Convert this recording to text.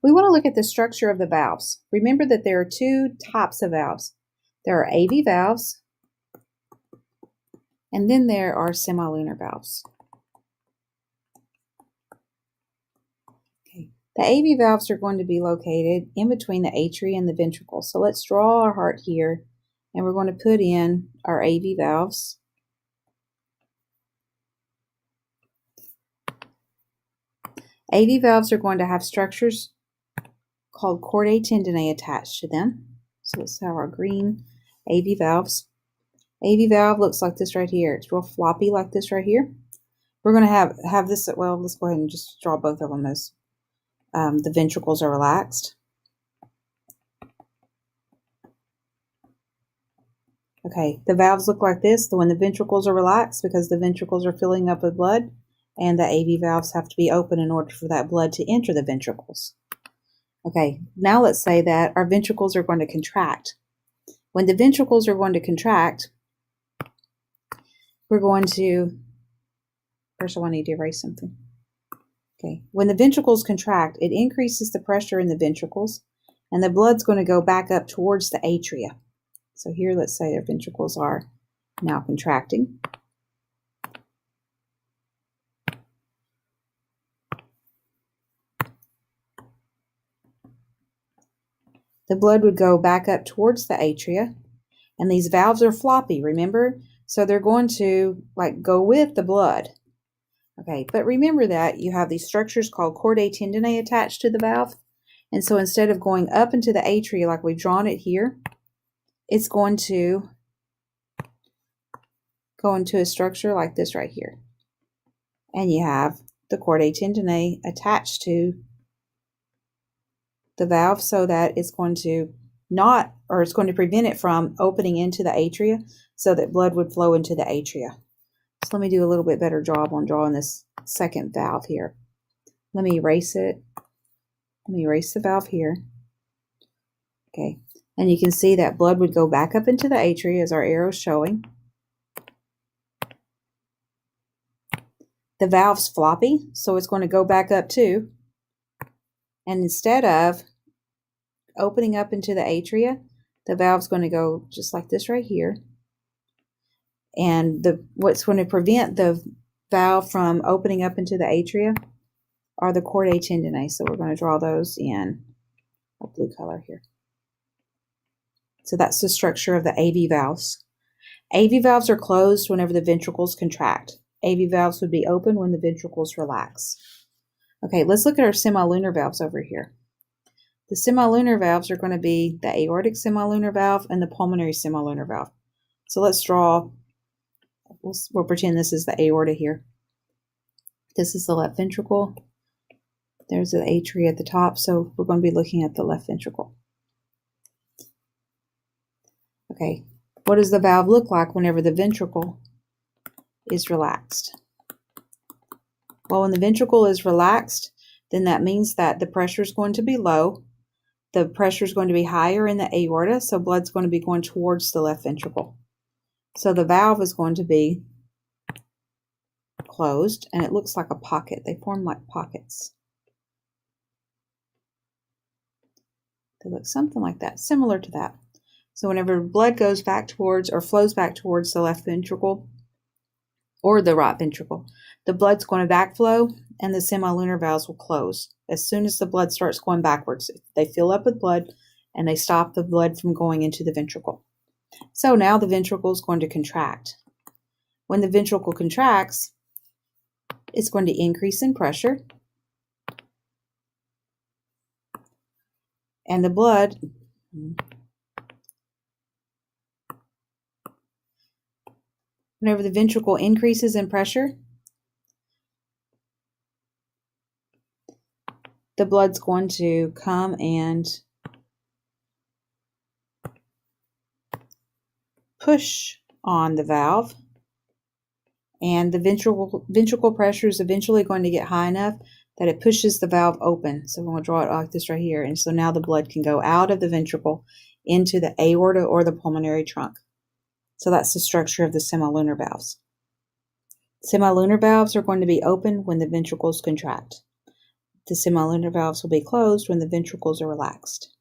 We want to look at the structure of the valves. Remember that there are two types of valves. There are AV valves, and then there are semilunar valves. Okay. The AV valves are going to be located in between the atria and the ventricle. So let's draw our heart here, and we're going to put in our AV valves. AV valves are going to have structures called chordae tendineae attached to them. So let's have our green AV valves. AV valve looks like this right here. It's real floppy like this right here. We're going to have this, well, let's go ahead and just draw both of them as the ventricles are relaxed. Okay, the valves look like this when the ventricles are relaxed because the ventricles are filling up with blood, and the AV valves have to be open in order for that blood to enter the ventricles. Okay, now let's say that our ventricles are going to contract. When the ventricles are going to contract, we're going to, first I need to erase something. Okay, when the ventricles contract, it increases the pressure in the ventricles, and the blood's going to go back up towards the atria. So here, let's say their ventricles are now contracting. The blood would go back up towards the atria, and these valves are floppy, remember? So they're going to go with the blood. Okay, but remember that you have these structures called chordae tendineae attached to the valve. And so instead of going up into the atria like we've drawn it here, it's going to go into a structure like this right here. And you have the chordae tendineae attached to the valve so that it's going to it's going to prevent it from opening into the atria so that blood would flow into the atria. So let me do a little bit better job on drawing this second valve here. Let me erase it. Let me erase the valve here. Okay, and you can see that blood would go back up into the atria as our arrow is showing. The valve's floppy, so it's going to go back up too. And instead of opening up into the atria, the valve's going to go just like this right here. And what's going to prevent the valve from opening up into the atria are the chordae tendineae. So we're going to draw those in a blue color here. So that's the structure of the AV valves. AV valves are closed whenever the ventricles contract. AV valves would be open when the ventricles relax. Okay, let's look at our semilunar valves over here. The semilunar valves are going to be the aortic semilunar valve and the pulmonary semilunar valve. So let's draw, we'll pretend this is the aorta here. This is the left ventricle. There's the atria at the top, so we're going to be looking at the left ventricle. Okay, what does the valve look like whenever the ventricle is relaxed? Well, when the ventricle is relaxed, then that means that the pressure is going to be low. The pressure is going to be higher in the aorta, so blood's going to be going towards the left ventricle. So the valve is going to be closed, and it looks like a pocket. They form like pockets. They look something like that, similar to that. So whenever blood goes back towards or flows back towards the left ventricle or the right ventricle, the blood's going to backflow and the semilunar valves will close. As soon as the blood starts going backwards, they fill up with blood and they stop the blood from going into the ventricle. So now the ventricle is going to contract. When the ventricle contracts, it's going to increase in pressure, and the blood whenever the ventricle increases in pressure, the blood's going to come and push on the valve, and the ventricle pressure is eventually going to get high enough that it pushes the valve open. So I'm going to draw it like this right here, and so now the blood can go out of the ventricle into the aorta or the pulmonary trunk. So that's the structure of the semilunar valves. Semilunar valves are going to be open when the ventricles contract. The semilunar valves will be closed when the ventricles are relaxed.